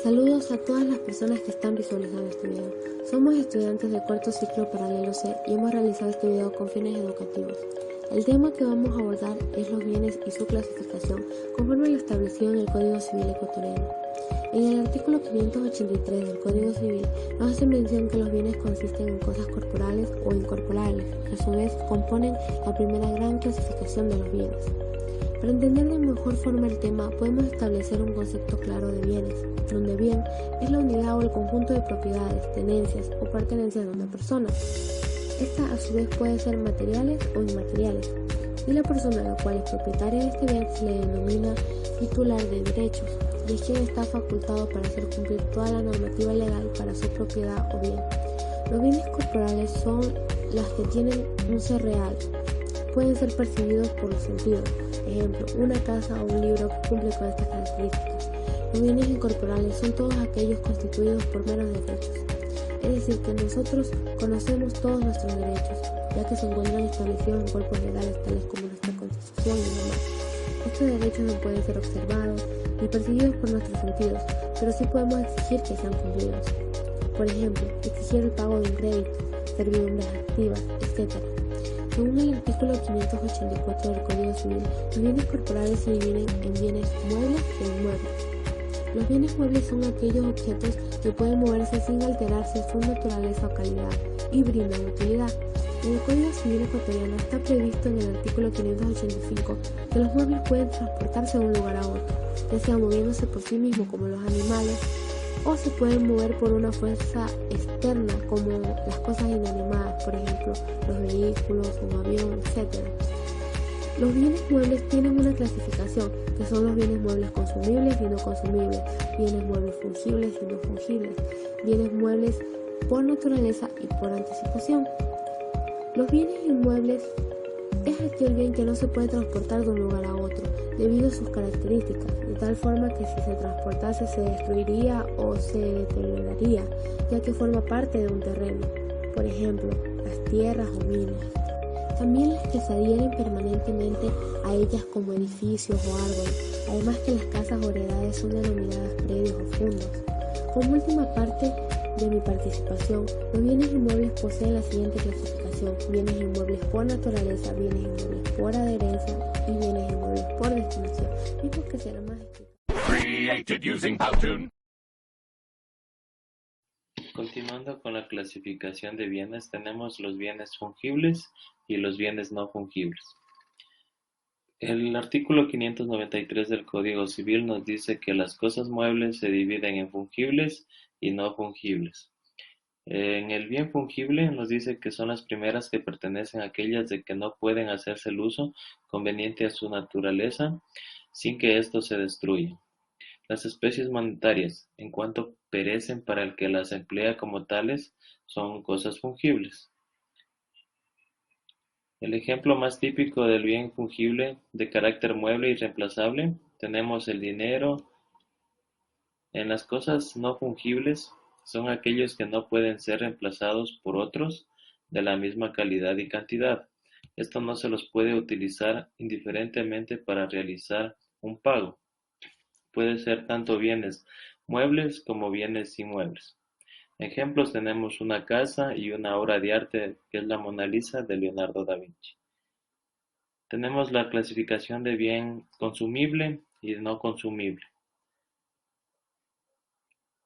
Saludos a todas las personas que están visualizando este video. Somos estudiantes de cuarto ciclo paralelo C y hemos realizado este video con fines educativos. El tema que vamos a abordar es los bienes y su clasificación conforme lo establecido en el Código Civil ecuatoriano. En el artículo 583 del Código Civil nos hace mención que los bienes consisten en cosas corporales o incorporables, que a su vez componen la primera gran clasificación de los bienes. Para entender de mejor forma el tema, podemos establecer un concepto claro de bienes, donde bien es la unidad o el conjunto de propiedades, tenencias o pertenencias de una persona. Esta a su vez puede ser materiales o inmateriales, y la persona la cual es propietaria de este bien se le denomina titular de derechos, y es quien está facultado para hacer cumplir toda la normativa legal para su propiedad o bien. Los bienes corporales son las que tienen un ser real, pueden ser percibidos por los sentidos, ejemplo, una casa o un libro que cumple con estas características. Los bienes incorporales son todos aquellos constituidos por meros derechos, es decir, que nosotros conocemos todos nuestros derechos, ya que se encuentran establecidos en cuerpos legales tales como nuestra Constitución y demás. Estos derechos no pueden ser observados ni percibidos por nuestros sentidos, pero sí podemos exigir que sean cumplidos. Por ejemplo, exigir el pago de un crédito, servidumbres activas, etc. Según el artículo 584 del Código Civil, los bienes corporales se dividen en bienes muebles e inmuebles. Los bienes muebles son aquellos objetos que pueden moverse sin alterarse su naturaleza o calidad y brindan utilidad. En el Código Civil ecuatoriano está previsto en el artículo 585 que los muebles pueden transportarse de un lugar a otro, ya sea moviéndose por sí mismos como los animales, o se pueden mover por una fuerza externa como las cosas inanimadas, por ejemplo, los vehículos, un avión, etc. Los bienes muebles tienen una clasificación, que son los bienes muebles consumibles y no consumibles, bienes muebles fungibles y no fungibles, bienes muebles por naturaleza y por anticipación. Los bienes inmuebles es aquel bien que no se puede transportar de un lugar a otro, debido a sus características, de tal forma que si se transportase se destruiría o se deterioraría, ya que forma parte de un terreno, por ejemplo, las tierras o minas. También las que se adhieren permanentemente a ellas como edificios o árboles, además que las casas o heredades son denominadas predios o fundos. Como última parte de mi participación, los bienes inmuebles poseen la siguiente clasificación: bienes inmuebles por naturaleza, bienes inmuebles por adherencia y bienes inmuebles por destinación, mismos que serán más explicados. Continuando con la clasificación de bienes, tenemos los bienes fungibles y los bienes no fungibles. El artículo 593 del Código Civil nos dice que las cosas muebles se dividen en fungibles y no fungibles. En el bien fungible nos dice que son las primeras que pertenecen a aquellas de que no pueden hacerse el uso conveniente a su naturaleza sin que esto se destruya. Las especies monetarias, en cuanto perecen para el que las emplea como tales, son cosas fungibles. El ejemplo más típico del bien fungible de carácter mueble y reemplazable tenemos el dinero. En las cosas no fungibles son aquellos que no pueden ser reemplazados por otros de la misma calidad y cantidad. Esto no se los puede utilizar indiferentemente para realizar un pago. Puede ser tanto bienes muebles como bienes inmuebles. Ejemplos tenemos una casa y una obra de arte que es la Mona Lisa de Leonardo da Vinci. Tenemos la clasificación de bien consumible y no consumible.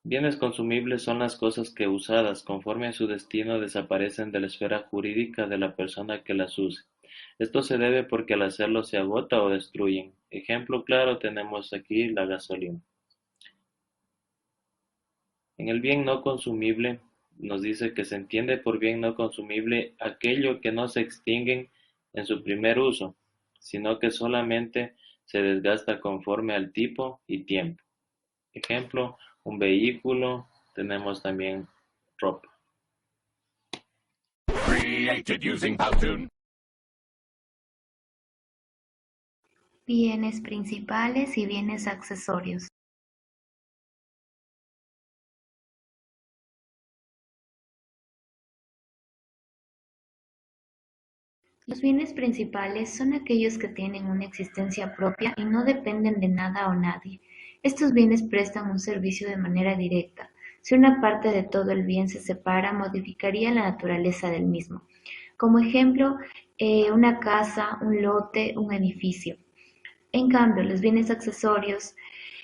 Bienes consumibles son las cosas que usadas conforme a su destino desaparecen de la esfera jurídica de la persona que las use. Esto se debe porque al hacerlo se agota o destruyen. Ejemplo claro tenemos aquí la gasolina. En el bien no consumible nos dice que se entiende por bien no consumible aquello que no se extingue en su primer uso, sino que solamente se desgasta conforme al tipo y tiempo. Ejemplo, un vehículo, tenemos también ropa. Bienes principales y bienes accesorios. Los bienes principales son aquellos que tienen una existencia propia y no dependen de nada o nadie. Estos bienes prestan un servicio de manera directa. Si una parte de todo el bien se separa, modificaría la naturaleza del mismo. Como ejemplo, una casa, un lote, un edificio. En cambio, los bienes accesorios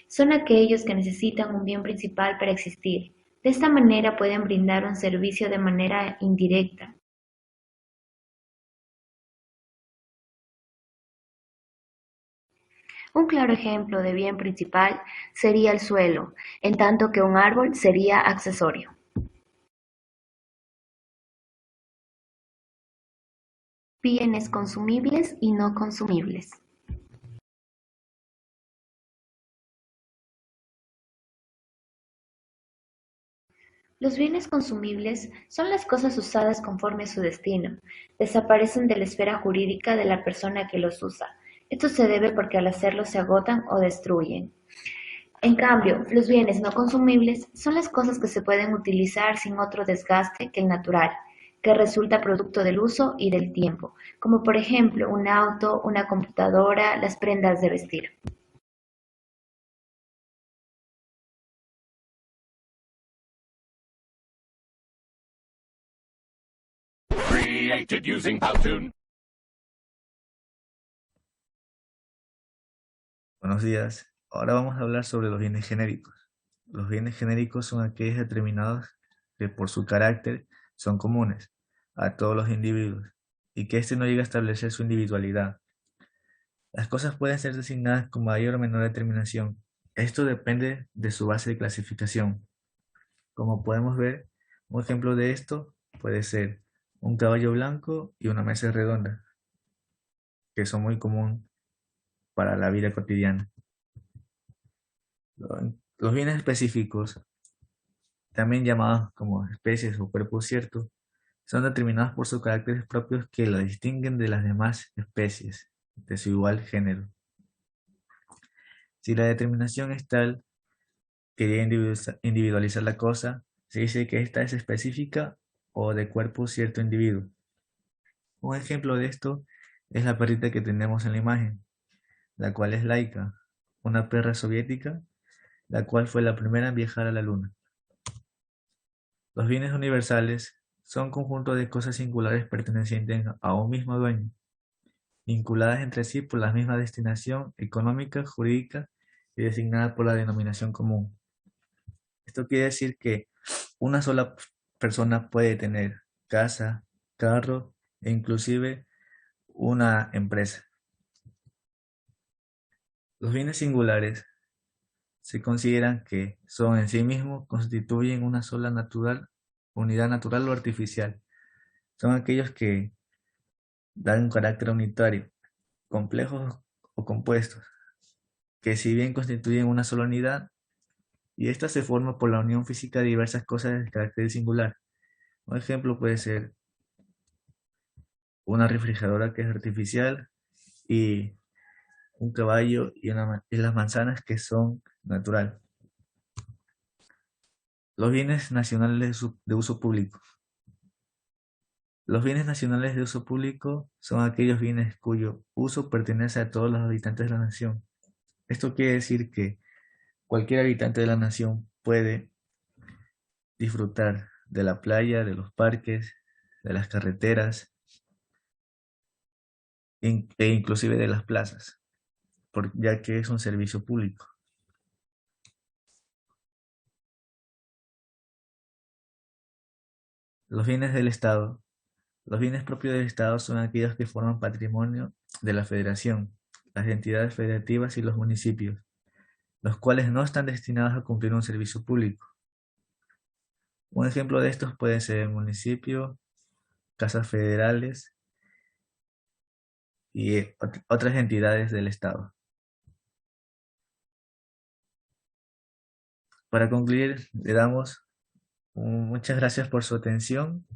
son aquellos que necesitan un bien principal para existir. De esta manera pueden brindar un servicio de manera indirecta. Un claro ejemplo de bien principal sería el suelo, en tanto que un árbol sería accesorio. Bienes consumibles y no consumibles. Los bienes consumibles son las cosas usadas conforme a su destino. Desaparecen de la esfera jurídica de la persona que los usa. Esto se debe porque al hacerlo se agotan o destruyen. En cambio, los bienes no consumibles son las cosas que se pueden utilizar sin otro desgaste que el natural, que resulta producto del uso y del tiempo, como por ejemplo un auto, una computadora, las prendas de vestir. Created using Powtoon. Buenos días. Ahora vamos a hablar sobre los bienes genéricos. Los bienes genéricos son aquellos determinados que por su carácter son comunes a todos los individuos y que éste no llega a establecer su individualidad. Las cosas pueden ser designadas con mayor o menor determinación. Esto depende de su base de clasificación. Como podemos ver, un ejemplo de esto puede ser un caballo blanco y una mesa redonda, que son muy comunes para la vida cotidiana. Los bienes específicos, también llamados como especies o cuerpos ciertos, son determinados por sus caracteres propios que la distinguen de las demás especies de su igual género. Si la determinación es tal, quería individualizar la cosa, se dice que esta es específica o de cuerpo cierto individuo. Un ejemplo de esto es la perrita que tenemos en la imagen, la cual es Laika, una perra soviética, la cual fue la primera en viajar a la luna. Los bienes universales son conjuntos de cosas singulares pertenecientes a un mismo dueño, vinculadas entre sí por la misma destinación económica, jurídica y designada por la denominación común. Esto quiere decir que una sola persona puede tener casa, carro e inclusive una empresa. Los bienes singulares se consideran que son en sí mismos, constituyen una sola unidad natural o artificial. Son aquellos que dan un carácter unitario, complejos o compuestos, que si bien constituyen una sola unidad, y esta se forma por la unión física de diversas cosas de carácter singular. Un ejemplo puede ser una refrigeradora que es artificial y un caballo y las manzanas que son natural. Los bienes nacionales de uso público. Los bienes nacionales de uso público son aquellos bienes cuyo uso pertenece a todos los habitantes de la nación. Esto quiere decir que cualquier habitante de la nación puede disfrutar de la playa, de los parques, de las carreteras e inclusive de las plazas, ya que es un servicio público. Los bienes del Estado. Los bienes propios del Estado son aquellos que forman patrimonio de la Federación, las entidades federativas y los municipios, los cuales no están destinados a cumplir un servicio público. Un ejemplo de estos puede ser el municipio, casas federales y otras entidades del Estado. Para concluir, le damos muchas gracias por su atención